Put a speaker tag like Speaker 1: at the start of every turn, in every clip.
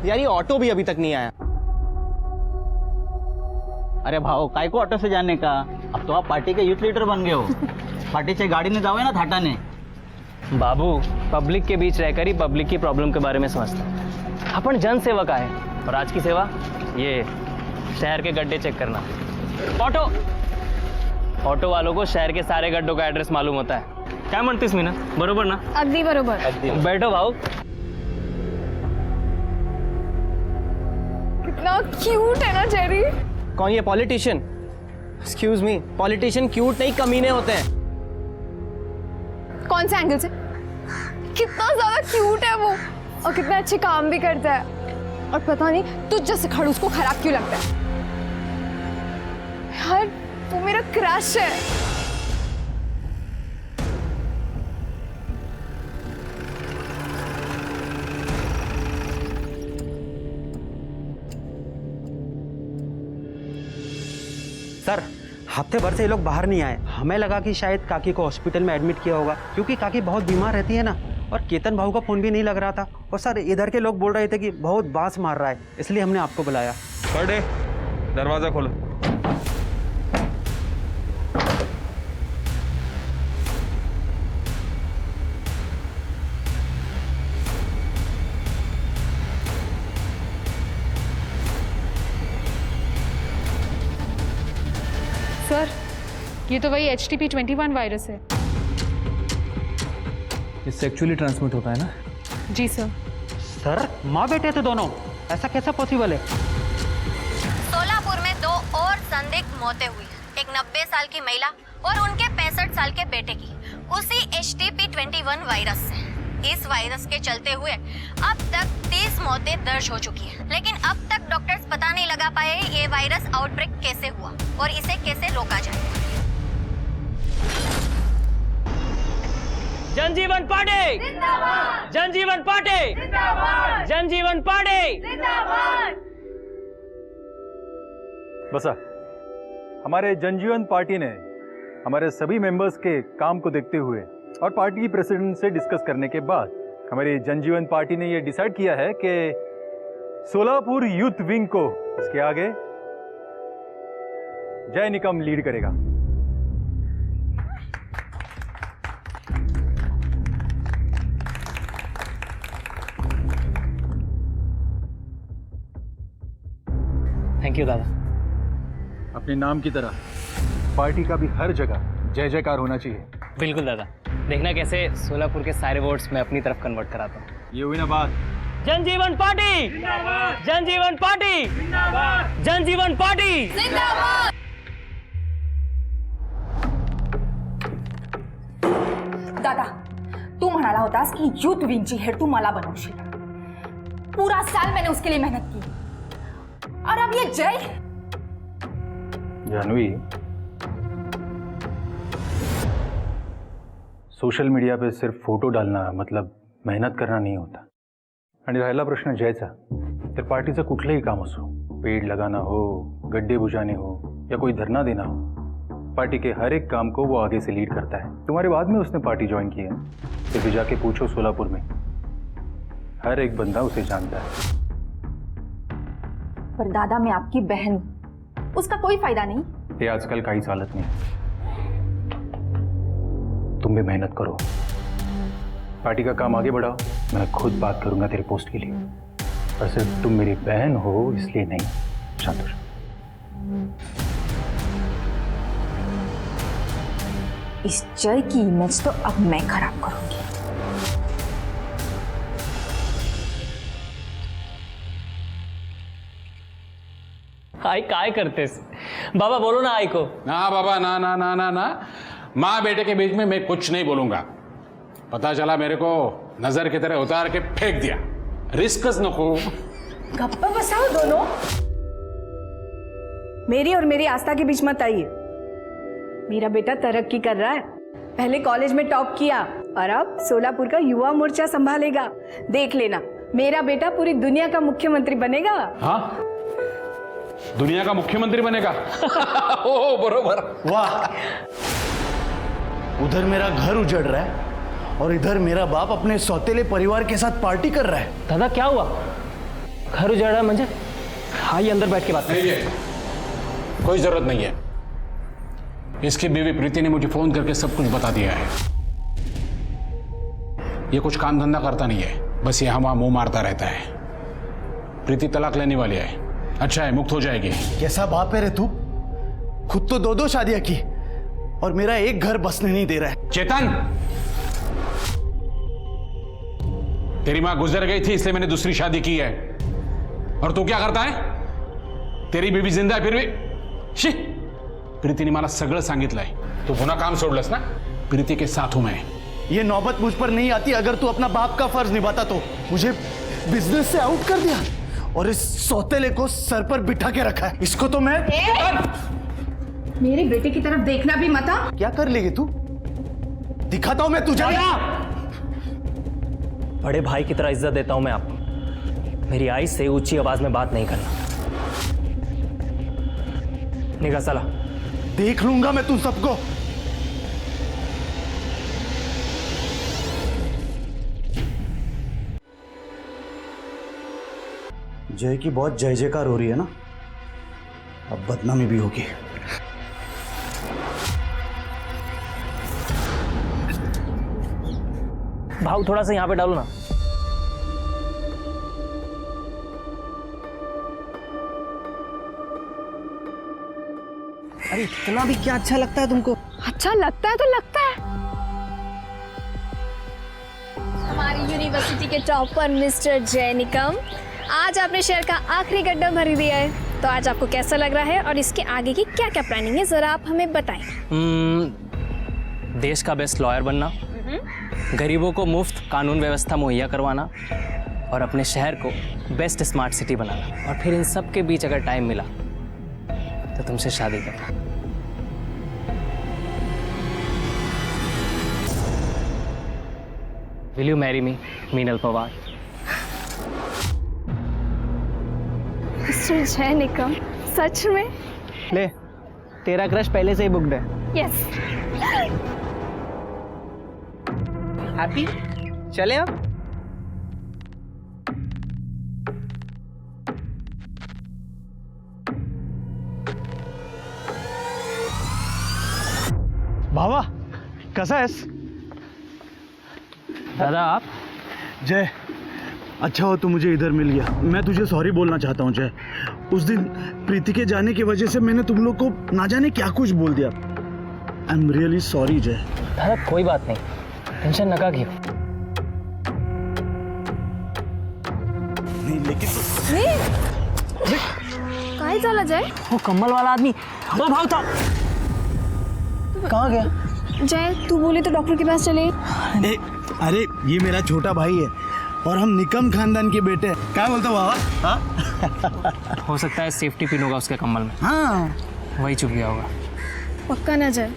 Speaker 1: यार ये ऑटो भी अभी तक नहीं आया।
Speaker 2: अरे भाऊ काय को ऑटो से जाने का, अब तो आप पार्टी के यूथ लीडर बन गए हो। पार्टीच्या गाडीने जावे ना थाटाने।
Speaker 3: बाबू पब्लिक के बीच रहकर ही पब्लिक की प्रॉब्लम के बारे में समझता है। अपन जन सेवक आए और आज की सेवा ये शहर के गड्ढे चेक करना। ऑटो वालों को शहर के सारे गड्ढों का एड्रेस मालूम होता है। क्या म्हणतेस मीना, बरोबर ना?
Speaker 4: अगदी बरोबर।
Speaker 3: बैठो भाऊ।
Speaker 4: कितना क्यूट है ना जेरी।
Speaker 1: कौन ये politician? Excuse me, politician cute नहीं कमीने होते हैं।
Speaker 4: कौन से एंगल से? कितना ज्यादा क्यूट है वो और कितना अच्छे काम भी करता है। और पता नहीं तुझ जैसे खड़ूस को खराब क्यों लगता है। यार तू मेरा क्रश है।
Speaker 5: सर हफ्ते भर से ये लोग बाहर नहीं आए। हमें लगा कि शायद काकी को हॉस्पिटल में एडमिट किया होगा, क्योंकि काकी बहुत बीमार रहती है ना। और केतन भाऊ का फोन भी नहीं लग रहा था। और सर इधर के लोग बोल रहे थे कि बहुत बांस मार रहा है, इसलिए हमने आपको बुलाया।
Speaker 6: बड़े दरवाजा खोलो।
Speaker 7: सर ये तो वही HTP-21 वायरस है।
Speaker 8: ये सेक्सुअली ट्रांसमिट होता है ना?
Speaker 7: जी सर।
Speaker 5: सर माँ बेटे थे दोनों, ऐसा कैसा पॉसिबल है?
Speaker 9: सोलापुर में 2 और संदिग्ध मौतें हुई। एक 90 साल की महिला और उनके 65 साल के बेटे की उसी HTP-21 वायरस से। इस वायरस के चलते हुए अब तक 30 मौतें दर्ज हो चुकी हैं, लेकिन अब तक डॉक्टर्स पता नहीं लगा पाए ये वायरस आउटब्रेक कैसे हुआ और इसे कैसे रोका जाए।
Speaker 3: जनजीवन पार्टी जिंदाबाद! जनजीवन पार्टी जिंदाबाद! जनजीवन पार्टी जिंदाबाद!
Speaker 6: बसा, हमारे जनजीवन पार्टी ने हमारे सभी मेंबर्स के काम को देखते हुए और पार्टी प्रेसिडेंट से डिस्कस करने के बाद हमारी जनजीवन पार्टी ने यह डिसाइड किया है कि सोलापुर यूथ विंग को इसके आगे जय निकम लीड करेगा।
Speaker 3: थैंक यू दादा।
Speaker 6: अपने नाम की तरह पार्टी का भी हर जगह जय जयकार होना चाहिए।
Speaker 3: बिल्कुल दादा, देखना कैसे सोलापुर के सारे वोट्स मैं अपनी तरफ कन्वर्ट कराता हूँ।
Speaker 6: ये हुई ना बात।
Speaker 3: जनजीवन पार्टी जिंदाबाद! जनजीवन पार्टी जिंदाबाद! जनजीवन पार्टी
Speaker 4: जिंदाबाद!
Speaker 10: दादा तू म्हणाला होतास की यूथ विंगची हेड तू मला बनवशील। पूरा साल मैंने उसके लिए मेहनत की और अब ये जय।
Speaker 6: जानवी, सोशल मीडिया पे सिर्फ फोटो डालना मतलब मेहनत करना नहीं होता। आणि राहिला प्रश्न जयचा, तर पार्टीचं कुठलंही काम असो, पेड़ लगाना हो, गड्ढे बुझाने हो या कोई धरना देना हो, पार्टी के हर एक काम को वो आगे से लीड करता है। तुम्हारे बाद में उसने पार्टी ज्वाइन की है, फिर भी जाके पूछो सोलापुर में, हर एक बंदा उसे जानता है।
Speaker 10: पर दादा मैं आपकी बहन हूं, उसका कोई फायदा नहीं।
Speaker 6: ये आजकल काहीच हालत नहीं। तुम भी मेहनत करो, पार्टी का काम आगे बढ़ाओ। मैं खुद बात करूंगा तेरे पोस्ट के लिए, और सिर्फ तुम मेरी बहन हो इसलिए नहीं। शांत हो जाओ।
Speaker 10: इस जय की इमेज तो अब मैं खराब करूंगी।
Speaker 3: आई काय करतेस बाबा, बोलो ना आई को।
Speaker 11: ना बाबा ना ना ना ना ना, माँ बेटे के बीच में मैं कुछ नहीं बोलूंगा। पता चला मेरे को नजर की तरह उतार के फेंक दिया, रिस्कस नको।
Speaker 10: गप्पा बसाओ दोनों।
Speaker 12: मेरी और मेरी आस्था के बीच मत आइए। मेरा बेटा तरक्की कर रहा है, पहले कॉलेज में टॉप किया और अब सोलापुर का युवा मोर्चा संभालेगा। देख लेना, मेरा बेटा पूरी दुनिया का मुख्यमंत्री बनेगा।
Speaker 11: हाँ, दुनिया का मुख्यमंत्री बनेगा। ओ बरोबर।
Speaker 8: वाह, उधर मेरा घर उजड़ रहा है और इधर मेरा बाप अपने सौतेले परिवार के साथ पार्टी कर रहा है।
Speaker 3: दादा क्या हुआ? घर उजाड़ा म्हणजे आई अंदर बैठ के बात
Speaker 11: नहीं है, कोई जरूरत नहीं है। इसकी बीवी प्रीति ने मुझे फोन करके सब कुछ बता दिया है। ये कुछ काम धंधा करता नहीं है, बस यहाँ वहां मुंह मारता रहता है। प्रीति तलाक लेने वाली है। अच्छा है, मुक्त हो जाएगी।
Speaker 8: कैसा बाप है रे तू? खुद तो 2-2 शादियां की और मेरा एक घर बसने नहीं दे रहा है।
Speaker 11: चेतन, तेरी मां गुजर गई थी इसलिए मैंने दूसरी शादी की है। और तू क्या करता है? तेरी बीवी जिंदा है फिर भी शी। प्रीतीने मला सगळं सांगितलंय। तू पुन्हा काम सोडलंस ना? प्रीति के साथ हूं मैं।
Speaker 8: ये नौबत मुझ पर नहीं आती अगर तू अपना बाप का फर्ज निभाता तो। मुझे बिजनेस से आउट कर दिया और इस सौतेले को सर पर बिठा के रखा है। इसको तो मैं
Speaker 12: मेरे बेटे की तरफ देखना भी मत।
Speaker 8: क्या कर लेगी तू? दिखाता हूं मैं तुझे।
Speaker 3: बड़े भाई की तरह इज्जत देता हूं मैं आपको। मेरी आई से ऊंची आवाज में बात नहीं करना। निकल साला।
Speaker 8: देख लूंगा मैं तुम सबको। जय की बहुत जय जयकार हो रही है ना, अब बदनामी भी होगी।
Speaker 3: भाव थोड़ा सा यहाँ पे डालो ना।
Speaker 1: अरे इतना भी क्या अच्छा लगता है तुमको?
Speaker 4: अच्छा लगता है तो लगता है। हमारी यूनिवर्सिटी के टॉपर मिस्टर जय निकम, आज आपने शहर का आखिरी गड्ढा भर दिया है। तो आज आपको कैसा लग रहा है और इसके आगे की क्या क्या प्लानिंग है, जरा आप हमें बताएं।
Speaker 3: देश का बेस्ट लॉयर बनना, गरीबों को मुफ्त कानून व्यवस्था मुहैया करवाना और अपने शहर को बेस्ट स्मार्ट सिटी बनाना। और फिर इन सब के बीच अगर टाइम मिला तो तुमसे शादी करना। Will you marry me, Meenal Pawar?
Speaker 4: Mister जय निकम, सच में?
Speaker 1: ले, तेरा क्रश पहले से ही बुक्ड है।
Speaker 4: यस।
Speaker 1: हैप्पी? चले अब?
Speaker 8: भावा कसा आहेस?
Speaker 3: दादा आप?
Speaker 8: जय, अच्छा हो तू मुझे इधर मिल गया। मैं तुझे सॉरी बोलना चाहता हूँ जय। उस दिन प्रीति के जाने की वजह से मैंने तुम लोग को ना जाने क्या कुछ बोल दिया। आई एम रियली सॉरी जय।
Speaker 3: दादा कोई बात नहीं, टेंशन नका घेऊ।
Speaker 8: नहीं लेकिन
Speaker 4: काय झालं जय?
Speaker 3: वो कम्बल वाला आदमी वो भाव था। कहाँ गया?
Speaker 4: जय तू बोले तो डॉक्टर के पास चले।
Speaker 8: अरे ये मेरा छोटा भाई है और हम निकम खानदान के बेटे हैं। क्या बोलते हो बाबा? हाँ?
Speaker 3: हो सकता है सेफ्टी पिन होगा उसके कम्बल में।
Speaker 8: हाँ
Speaker 3: वही चुप गया होगा।
Speaker 4: पक्का ना जय?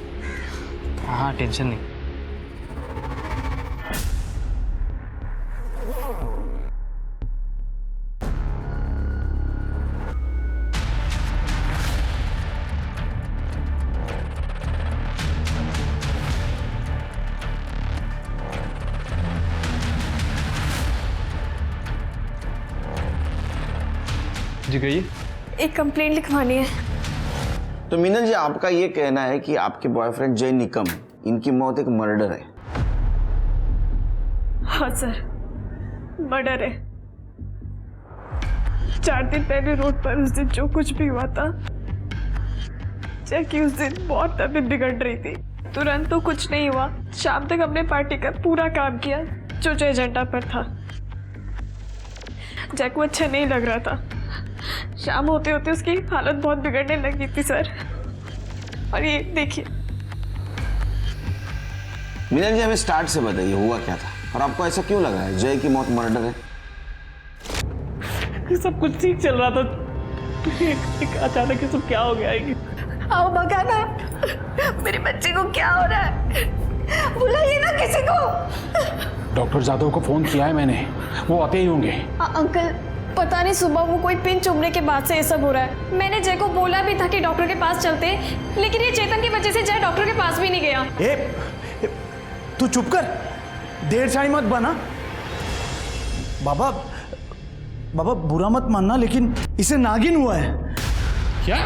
Speaker 3: हाँ टेंशन नहीं।
Speaker 8: जी कहिए।
Speaker 4: एक कंप्लेंट लिखवानी है।
Speaker 13: तो मीनल जी, आपका ये कहना है कि आपके बॉयफ्रेंड जय निकम, इनकी मौत एक मर्डर है?
Speaker 12: हाँ सर, मर्डर है। 4 दिन पहले रोड पर उस दिन जो कुछ भी हुआ था, जय की उस दिन बहुत तबीयत बिगड़ रही थी। तुरंत तो कुछ नहीं हुआ, शाम तक हमने पार्टी का पूरा काम किया जो जय एजेंडा पर था। जय को अच्छा नहीं लग रहा था। शाम होते होते उसकी हालत बहुत बिगड़ने लगी थी सर। और ये देखिए।
Speaker 13: मीनल जी, हमें स्टार्ट से बताइए हुआ क्या था और आपको ऐसा क्यों लगा है जय की मौत मर्डर है?
Speaker 12: सब कुछ ठीक चल रहा था, एक अचानक ये सब क्या हो गया? आओ बगाना, मेरे बच्चे को क्या हो रहा है? बुलाइए ना किसी को।
Speaker 11: डॉक्टर जादव को फोन किया है मैंने, वो आते ही होंगे।
Speaker 4: अंकल पता नहीं सुबह वो कोई पिन चुभने के बाद से ये सब हो रहा है। मैंने जय को बोला भी था कि डॉक्टर के पास चलते, लेकिन ये चेतन की वजह से जय डॉक्टर के पास भी नहीं गया।
Speaker 8: तू चुप कर, देर शाही मत बना। बाबा बाबा बुरा मत मानना, लेकिन इसे नागिन हुआ है।
Speaker 11: क्या?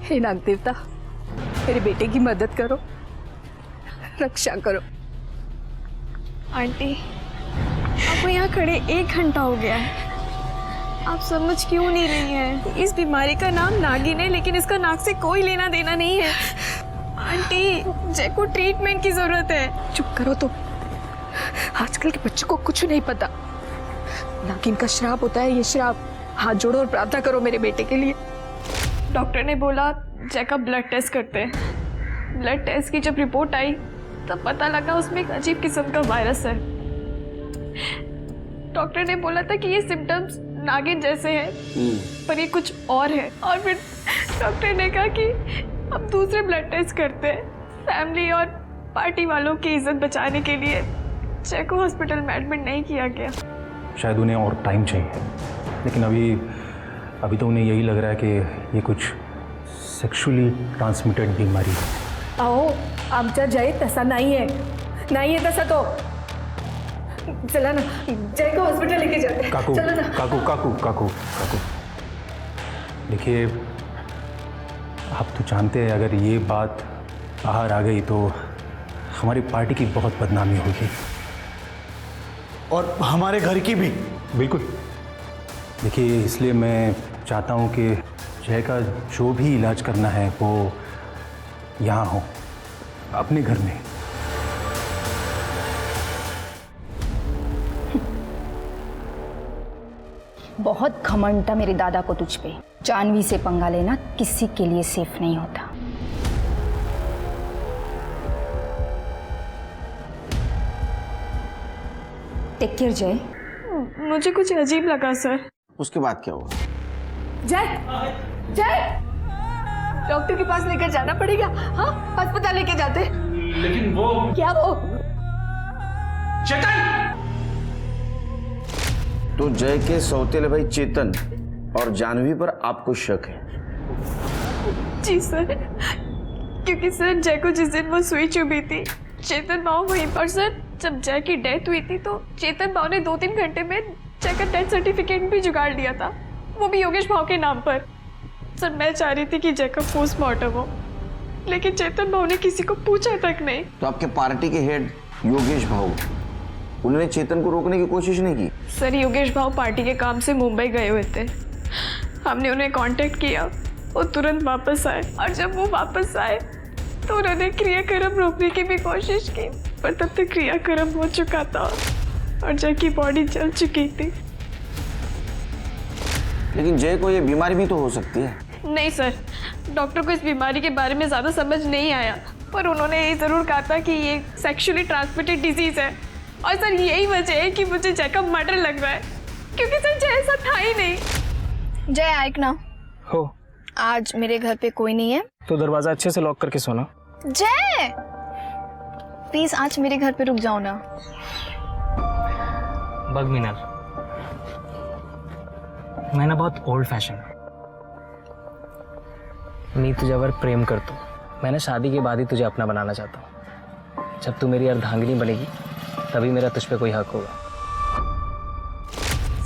Speaker 12: हे नाग देवता, मेरे बेटे की मदद करो, रक्षा करो।
Speaker 4: आंटी, आपको यहाँ खड़े 1 घंटा हो गया है, आप समझ क्यों नहीं रही हैं? इस बीमारी का नाम नागिन है, लेकिन इसका नाक से कोई लेना देना नहीं है। आंटी, जय को ट्रीटमेंट की जरूरत है।
Speaker 12: चुप करो तो, आजकल के बच्चों को कुछ नहीं पता। नागिन का श्राप होता है ये श्राप। हाथ जोड़ो और प्रार्थना करो मेरे बेटे के लिए।
Speaker 4: डॉक्टर ने बोला जय का ब्लड टेस्ट करते हैं। ब्लड टेस्ट की जब रिपोर्ट आई तब पता लगा उसमें एक अजीब किस्म का वायरस है। डॉक्टर ने बोला था कि ये सिम्टम्स नागिन जैसे हैं, पर ये कुछ और है। और फिर डॉक्टर ने कहा कि अब दूसरे ब्लड टेस्ट करते हैं। फैमिली और पार्टी वालों की इज्जत बचाने के लिए जय को हॉस्पिटल में एडमिट नहीं किया गया।
Speaker 6: शायद उन्हें और टाइम चाहिए, लेकिन अभी तो उन्हें यही लग रहा है कि ये कुछ सेक्सुअली ट्रांसमिटेड बीमारी है।
Speaker 12: अहो, आमचा जय तसा नाही आहे तसा तो। चला ना, जय को हॉस्पिटल लेके जाते हैं।
Speaker 6: काकू
Speaker 12: चलो ना।
Speaker 6: काकू काकू काकू काकू देखिए, आप तो जानते हैं अगर ये बात बाहर आ गई तो हमारी पार्टी की बहुत बदनामी होगी,
Speaker 8: और हमारे घर की भी।
Speaker 6: बिल्कुल। देखिए, इसलिए मैं चाहता हूँ कि जय का जो भी इलाज करना है वो यहाँ हो, अपने घर में।
Speaker 10: बहुत घमंड था मेरे दादा को तुझ पे। जानवी से पंगा लेना किसी के लिए सेफ नहीं होता। टेक केयर जय।
Speaker 4: मुझे कुछ अजीब लगा सर।
Speaker 13: उसके बाद क्या हुआ?
Speaker 12: जय डॉक्टर के पास लेकर जाना पड़ेगा। हाँ, अस्पताल लेके जाते।
Speaker 11: लेकिन वो
Speaker 12: क्या वो?
Speaker 11: चेतन!
Speaker 13: तो जय के सौतेले भाई चेतन और जानवी पर आपको शक है?
Speaker 4: जी सर, क्योंकि सर जय को जिस दिन वो सुई चुभी थी चेतन बाबू वहीं पर। सर जब जय की डेथ हुई थी तो चेतन बाबू ने 2-3 घंटे में जय का डेथ सर्टिफिकेट भी जुगाड़ लिया था, वो भी योगेश भाव के नाम पर। सर मैं चाह रही थी कि जय का पोस्टमार्टम हो, लेकिन चेतन भाव ने किसी को पूछा तक नहीं।
Speaker 13: तो आपके पार्टी के हेड योगेश भाव, उन्होंने चेतन को रोकने की कोशिश नहीं की?
Speaker 4: सर योगेश भाव पार्टी के काम से मुंबई गए हुए थे, हमने उन्हें कांटेक्ट किया, वो तुरंत वापस आए, और जब वो वापस आए तो उन्होंने क्रियाक्रम रोकने की भी कोशिश की, पर तब तक क्रियाक्रम हो चुका था और जय की बॉडी जल चुकी थी।
Speaker 13: लेकिन जय को ये बीमारी भी तो हो सकती है।
Speaker 4: नहीं सर, डॉक्टर को इस बीमारी के बारे में ज़्यादा समझ नहीं आया, पर उन्होंने ये ज़रूर कहा था कि ये सेक्सुअली ट्रांसमिटेड डिजीज़ है। और सर यही वजह है कि मुझे जय का मर्डर लग रहा है, क्योंकि सर जय ऐसा था ही नहीं।
Speaker 9: जय आइक ना
Speaker 3: हो,
Speaker 9: आज मेरे घर पे कोई नहीं है
Speaker 3: तो दरवाजा अच्छे से लॉक करके सोना।
Speaker 9: जय प्लीज आज मेरे घर पे रुक जाओ ना।
Speaker 3: बग मीनल, मैं ना बहुत ओल्ड फैशन, मैं तुझ्यावर प्रेम करतो। मैं ना शादी के बाद ही तुझे अपना बनाना चाहता हूँ। जब तू मेरी अर्धांगिनी बनेगी तभी मेरा तुझ पे कोई हक होगा।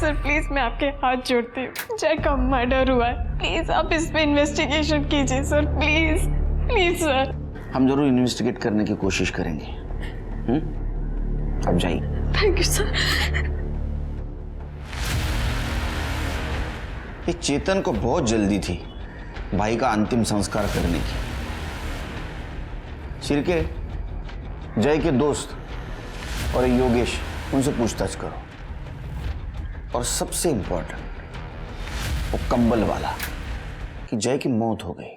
Speaker 4: सर प्लीज मैं आपके हाथ जोड़ती हूँ, जय का मर्डर हुआ है, प्लीज आप इस पे इन्वेस्टिगेशन कीजिए सर, प्लीज प्लीज सर।
Speaker 13: हम जरूर इन्वेस्टिगेट करने की कोशिश करेंगे। अब जाइए।
Speaker 4: Thank you sir.
Speaker 13: ये चेतन को बहुत जल्दी थी भाई का अंतिम संस्कार करने की। शिरके, जय के दोस्त और योगेश, उनसे पूछताछ करो, और सबसे इंपॉर्टेंट वो कंबल वाला कि जय की मौत हो गई।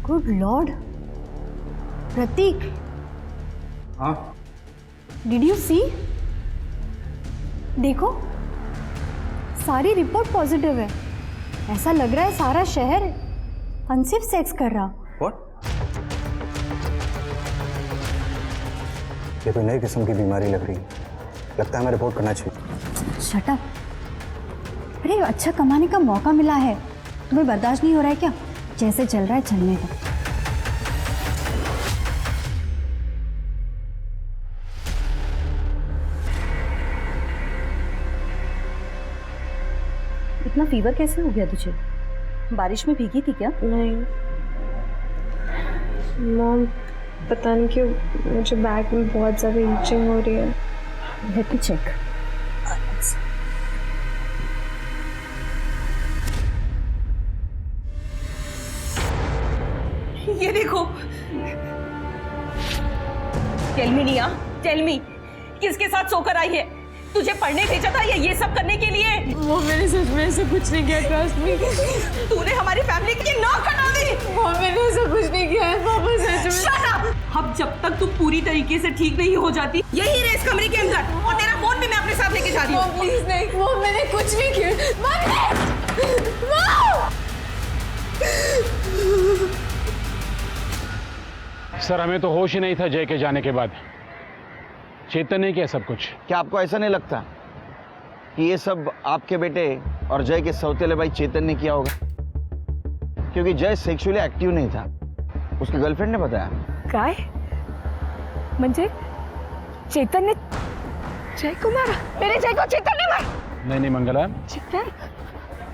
Speaker 10: गुड लॉर्ड, प्रतीक,
Speaker 6: हाँ
Speaker 10: डिड यू सी? देखो सारी रिपोर्ट पॉजिटिव है। ऐसा लग रहा है सारा शहर अनसेफ सेक्स कर रहा।
Speaker 6: व्हाट? ये कोई नई किस्म की बीमारी लग रही है, लगता है हमें रिपोर्ट करना चाहिए।
Speaker 10: Shut up. अरे अच्छा कमाने का मौका मिला है, तुम्हें बर्दाश्त नहीं हो रहा है क्या? जैसे चल रहा है चलने दो। इतना फीवर कैसे हो गया तुझे? बारिश में भीगी थी क्या?
Speaker 4: नहीं मॉम, पता नहीं क्यों मुझे बैक में बहुत ज़्यादा ईचिंग हो रही है।
Speaker 10: Let me check.
Speaker 12: ये देखो। टेल मी निया, टेल मी, किसके साथ सोकर आई है? तुझे पढ़ने भेजा था या ये सब करने के लिए?
Speaker 4: वो मैंने सच में ऐसा कुछ नहीं किया, ट्रस्ट मी।
Speaker 12: तूने हमारी फैमिली की नाक कटा दी।
Speaker 4: वो मैंने ऐसा कुछ नहीं किया है पापा, सच में।
Speaker 12: Shut up! अब जब तक तू पूरी तरीके से ठीक नहीं हो जाती, यही रहे इस कमरे के अंदर, और तेरा फोन भी मैं अपने साथ लेके जा रही हूँ।
Speaker 4: प्लीज नहीं, वो मैंने कुछ नहीं किया।
Speaker 11: सर हमें तो होश ही नहीं था जय के जाने के बाद। चेतन ने किया सब कुछ।
Speaker 13: क्या आपको ऐसा नहीं लगता कि ये सब आपके बेटे और जय के सौतेले भाई चेतन ने किया होगा? क्योंकि जय सेक्सुअली एक्टिव नहीं था, उसकी गर्लफ्रेंड ने बताया।
Speaker 12: काय? म्हणजे चेतन ने जय को मारा? मेरे जय को चेतन ने मारा?
Speaker 11: नहीं मंगला,
Speaker 12: चेतन?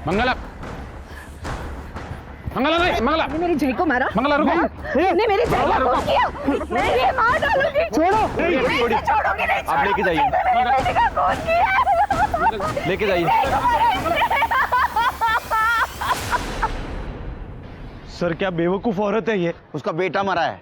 Speaker 11: मंगला नहीं, मंगला
Speaker 12: मेरे जय को मारा?
Speaker 11: मंगला रुको।
Speaker 12: ने मेरे जय को खून किया। मैं ये मार डालूंगी। छोड़ो। छोड़ोगे नहीं।
Speaker 13: आप लेके जाइए,
Speaker 12: मेरे बेटे का खून किया।
Speaker 13: लेके जाइए।
Speaker 8: सर क्या बेवकूफ औरत है ये?
Speaker 13: उसका बेटा मरा है,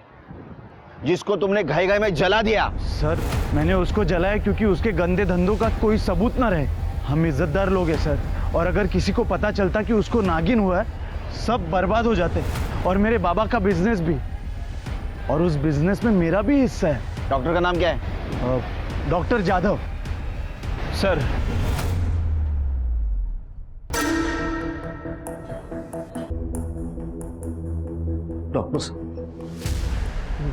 Speaker 13: जिसको तुमने घाई घाई में जला दिया।
Speaker 8: सर मैंने उसको जलाया क्योंकि उसके गंदे धंधों का कोई सबूत ना रहे। हम इज्जतदार लोग हैं सर, और अगर किसी को पता चलता कि उसको नागिन हुआ है, सब बर्बाद हो जाते, और मेरे बाबा का बिजनेस भी, और उस बिजनेस में मेरा भी हिस्सा है।
Speaker 13: डॉक्टर का नाम क्या है?
Speaker 8: डॉक्टर जाधव। सर
Speaker 14: डॉक्टर साहब,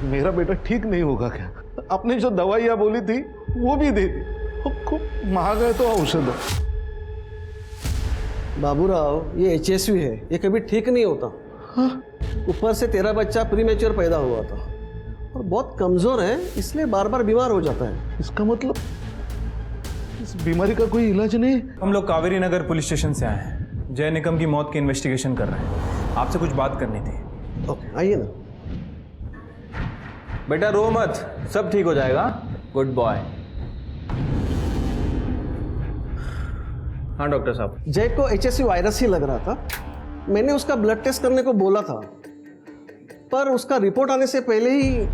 Speaker 14: मेरा बेटा ठीक नहीं होगा क्या? आपने जो दवाइयाँ बोली थी वो भी दे दी, खूब महंगा है तो औषध है।
Speaker 15: बाबूराव, ये HSV है, ये कभी ठीक नहीं होता। ऊपर से तेरा बच्चा प्रीमेच्योर पैदा हुआ था और बहुत कमजोर है, इसलिए बार बार बीमार हो जाता है।
Speaker 14: इसका मतलब इस बीमारी का कोई इलाज नहीं?
Speaker 16: हम लोग कावेरी नगर पुलिस स्टेशन से आए हैं, जय निकम की मौत की इन्वेस्टिगेशन कर रहे हैं। आपसे कुछ बात करनी थी।
Speaker 15: ओके, आइए ना।
Speaker 16: बेटा रो मत, सब ठीक हो जाएगा। Good boy. हाँ डॉक्टर साहब।
Speaker 15: जय को HSV वायरस ही लग रहा था। मैंने उसका ब्लड टेस्ट करने को बोला था, पर उसका रिपोर्ट आने से पहले ही।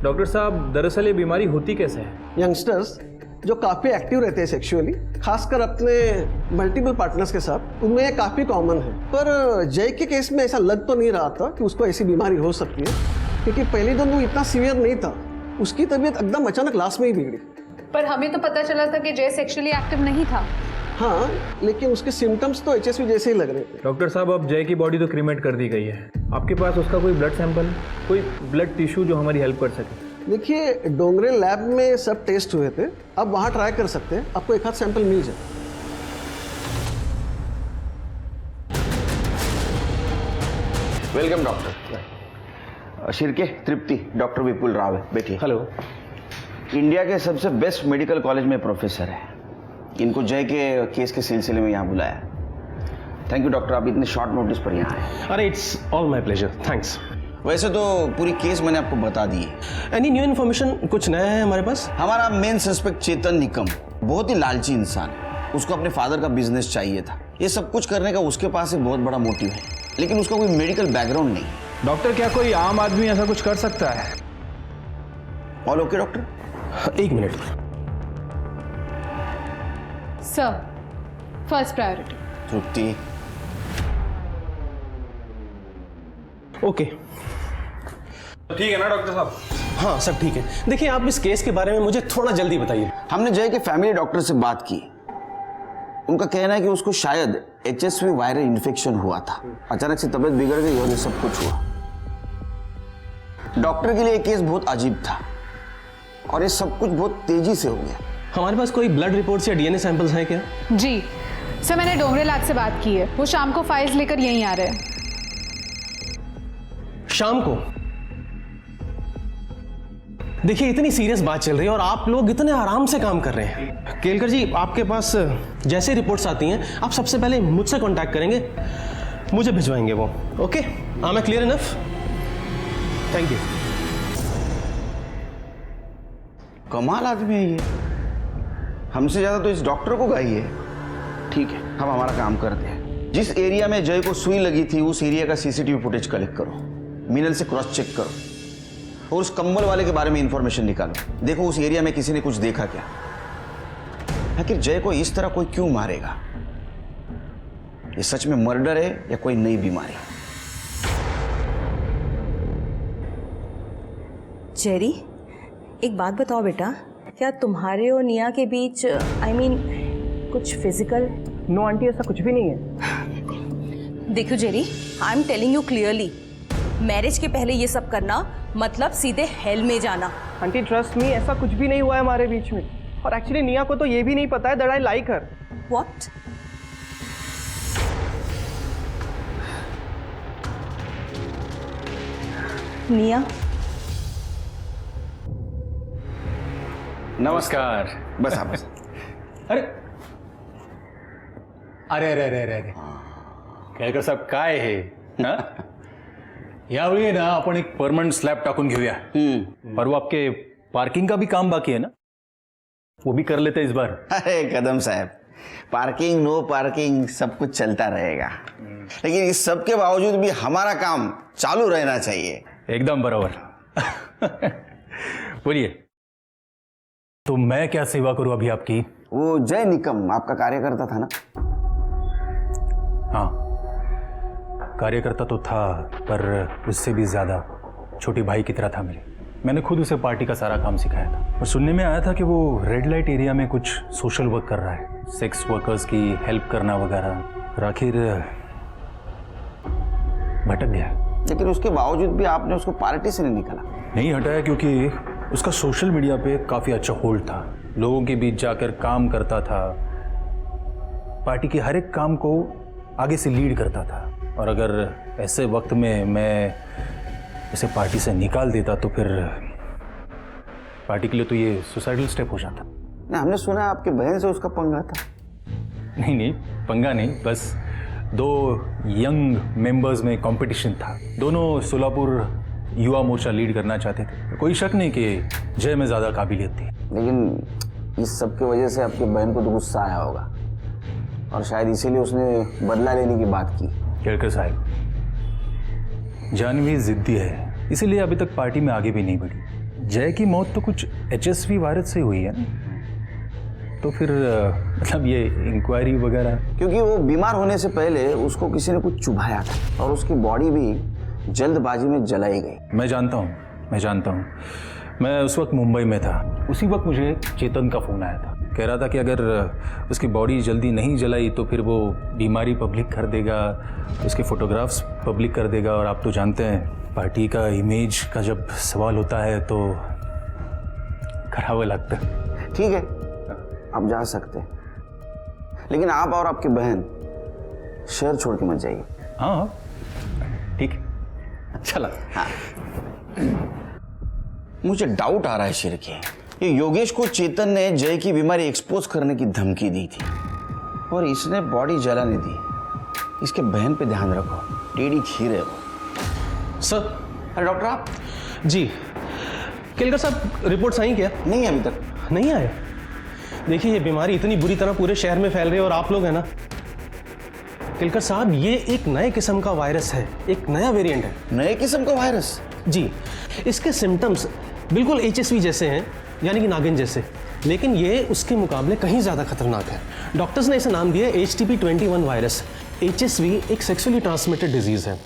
Speaker 16: डॉक्टर साहब दरअसल ये बीमारी होती कैसे है?
Speaker 15: यंगस्टर्स जो काफ़ी एक्टिव रहते हैं सेक्सुअली, खासकर अपने मल्टीपल पार्टनर्स के साथ, उनमें ये काफ़ी कॉमन है। पर जय के केस में ऐसा लग तो नहीं रहा था कि उसको ऐसी बीमारी हो सकती है, क्योंकि पहले दिन वो इतना सीवियर नहीं था। उसकी तबीयत एकदम अचानक लास्ट में ही बिगड़ी।
Speaker 7: पर हमें तो पता चला था कि जय सेक्सुअली एक्टिव नहीं था।
Speaker 15: हाँ, लेकिन उसके सिम्टम्स तो HSV जैसे ही लग रहे थे।
Speaker 16: डॉक्टर साहब अब जय की बॉडी तो क्रीमेट कर दी गई है। आपके पास उसका कोई ब्लड सैंपल, कोई ब्लड टिश्यू जो हमारी हेल्प कर सके?
Speaker 15: देखिए, डोंगरे लैब में सब टेस्ट हुए थे, अब वहाँ ट्राई कर सकते हैं, आपको एक आध सैंपल मिल जाए।
Speaker 13: Welcome doctor. Shirke Trupti, doctor Vipul Rao है, बैठिए।
Speaker 15: हेलो।
Speaker 13: इंडिया के सबसे बेस्ट मेडिकल कॉलेज में प्रोफेसर है। इनको जय के केस के सिलसिले में यहाँ बुलाया। थैंक यू डॉक्टर, आप इतने शॉर्ट नोटिस पर यहाँ आए।
Speaker 17: अरे it's all my pleasure, thanks.
Speaker 13: वैसे तो पूरी केस मैंने आपको बता दी है।
Speaker 17: एनी न्यू इन्फॉर्मेशन, कुछ नया है हमारे पास?
Speaker 13: हमारा मेन सस्पेक्ट चेतन निकम बहुत ही लालची इंसान है। उसको अपने फादर का बिजनेस चाहिए था। ये सब कुछ करने का उसके पास एक बहुत बड़ा मोटिव है, लेकिन उसका कोई मेडिकल बैकग्राउंड नहीं।
Speaker 16: डॉक्टर क्या कोई आम आदमी ऐसा कुछ कर सकता है?
Speaker 13: All okay doctor?
Speaker 17: एक मिनट
Speaker 7: सर, फर्स्ट प्रायोरिटी।
Speaker 13: तृप्ति।
Speaker 17: ओके,
Speaker 16: ठीक है ना डॉक्टर साहब?
Speaker 17: हाँ सब ठीक है। देखिए आप इस केस के बारे में मुझे थोड़ा जल्दी बताइए।
Speaker 13: हमने जय के फैमिली डॉक्टर से बात की। उनका कहना है कि उसको शायद HSV वायरल इन्फेक्शन हुआ था। अचानक से तबीयत बिगड़ गई और ये सब कुछ हुआ। डॉक्टर के लिए ये केस बहुत अजीब था और ये सब कुछ बहुत तेजी से हो गया।
Speaker 17: हमारे पास कोई ब्लड रिपोर्ट्स या डीएनए सैंपल्स हैं क्या?
Speaker 7: जी सर, मैंने डोंगरे लैब से बात की है, वो शाम को फाइल्स लेकर यहीं आ रहे हैं।
Speaker 17: शाम को? देखिए इतनी सीरियस बात चल रही है और आप लोग इतने आराम से काम कर रहे हैं। केलकर जी, आपके पास जैसे रिपोर्ट्स आती हैं आप सबसे पहले मुझसे कांटेक्ट करेंगे, मुझे भिजवाएंगे वो। Okay, I M clear enough? Thank you.
Speaker 13: कमाल आदमी है ये, हमसे ज्यादा तो इस डॉक्टर को गाई है। ठीक है, हम हमारा काम करते हैं। जिस एरिया में जय को सुई लगी थी उस एरिया का सीसीटीवी फुटेज कलेक्ट करो, मिनल से क्रॉस चेक करो और उस कंबल वाले के बारे में इंफॉर्मेशन निकालो। देखो उस एरिया में किसी ने कुछ देखा क्या, आखिर जय को इस तरह कोई क्यों मारेगा? ये सच में मर्डर है या कोई नई बीमारी?
Speaker 18: जेरी, एक बात बताओ बेटा, क्या तुम्हारे और निया के बीच I mean, कुछ फिजिकल?
Speaker 1: नो आंटी, ऐसा कुछ भी नहीं है।
Speaker 18: देखो Jerry, I am telling you clearly, marriage के पहले ये सब करना मतलब सीधे हेल में जाना।
Speaker 1: आंटी ट्रस्ट मी, ऐसा कुछ भी नहीं हुआ है हमारे बीच में। और एक्चुअली निया को तो ये भी नहीं पता है that I like her.
Speaker 18: What? निया,
Speaker 13: नमस्कार। बस आप बस।
Speaker 6: अरे अरे अरे अरे अरे केळकर साहेब, काय हे? यावेळी ना आपण एक परमनंट स्लॅब टाकून घेऊया। और वो आपके पार्किंग का भी काम बाकी है ना, वो भी कर लेते इस बार।
Speaker 13: अरे कदम साहब, पार्किंग नो पार्किंग सब कुछ चलता रहेगा, लेकिन इस सब के बावजूद भी हमारा काम चालू रहना चाहिए।
Speaker 6: एकदम बराबर। बोलिए, तो मैं क्या सेवा करूं अभी आपकी?
Speaker 13: वो जय निकम आपका कार्यकर्ता था ना?
Speaker 6: हाँ, कार्यकर्ता तो था, पर उससे भी ज्यादा छोटी भाई की तरह था मेरे। मैंने खुद उसे पार्टी का सारा काम सिखाया था। और सुनने में आया था कि वो रेड लाइट एरिया में कुछ सोशल वर्क कर रहा है, सेक्स वर्कर्स की हेल्प करना वगैरह। और आखिर भटक गया।
Speaker 13: लेकिन उसके बावजूद भी आपने उसको पार्टी से नहीं निकाला?
Speaker 6: नहीं हटाया, क्योंकि उसका सोशल मीडिया पे काफ़ी अच्छा होल्ड था, लोगों के बीच जाकर काम करता था, पार्टी के हर एक काम को आगे से लीड करता था। और अगर ऐसे वक्त में मैं उसे पार्टी से निकाल देता तो फिर पार्टी के लिए तो ये सुसाइडल स्टेप हो जाता।
Speaker 13: नहीं, हमने सुना आपके बहन से उसका पंगा था।
Speaker 6: नहीं नहीं, पंगा नहीं, बस दो यंग मेंबर्स में कंपटीशन था। दोनों सोलापुर युवा मोर्चा लीड करना चाहते थे। कोई शक नहीं कि जय में ज़्यादा काबिलियत थी।
Speaker 13: लेकिन इस सब की वजह से आपके बहन को तो गुस्सा आया होगा और शायद इसीलिए उसने बदला लेने की बात की।
Speaker 6: केळकर साहब, जानवी जिद्दी है, इसीलिए अभी तक पार्टी में आगे भी नहीं बढ़ी। जय की मौत तो कुछ HSV वायरस से हुई है ना, तो फिर मतलब ये इंक्वायरी वगैरह।
Speaker 13: क्योंकि वो बीमार होने से पहले उसको किसी ने कुछ चुभाया था और उसकी बॉडी भी जल्दबाजी में जलाई गई।
Speaker 6: मैं जानता हूँ। मैं उस वक्त मुंबई में था। उसी वक्त मुझे चेतन का फ़ोन आया था, कह रहा था कि अगर उसकी बॉडी जल्दी नहीं जलाई तो फिर वो बीमारी पब्लिक कर देगा, उसके फोटोग्राफ्स पब्लिक कर देगा। और आप तो जानते हैं पार्टी का इमेज का जब सवाल होता है तो खराब लगता है।
Speaker 13: ठीक है, आप जा सकते हैं, लेकिन आप और आपकी बहन शहर छोड़ के मत जाइए।
Speaker 6: हाँ ठीक है,
Speaker 13: अच्छा लगा। हाँ, मुझे डाउट आ रहा है शिरके, ये योगेश को चेतन ने जय की बीमारी एक्सपोज करने की धमकी दी थी और इसने बॉडी जलाने दी। इसके बहन पे ध्यान रखो, टेढ़ी खीर है वो।
Speaker 17: सर।
Speaker 13: अरे डॉक्टर आप?
Speaker 17: जी केलकर साहब, रिपोर्ट्स आई क्या?
Speaker 13: नहीं अभी तक
Speaker 17: नहीं आए। देखिए ये बीमारी इतनी बुरी तरह पूरे शहर में फैल रही है और आप लोग हैं ना केलकर साहब, ये एक नए किस्म का वायरस है, एक नया वेरिएंट है।
Speaker 13: नए किस्म का वायरस?
Speaker 17: जी, इसके सिम्टम्स बिल्कुल HSV जैसे हैं, यानी कि नागिन जैसे, लेकिन ये उसके मुकाबले कहीं ज़्यादा खतरनाक है। डॉक्टर्स ने इसे नाम दिया HTP-21 वायरस। HSV एक सेक्सुअली ट्रांसमिटेड डिजीज़ है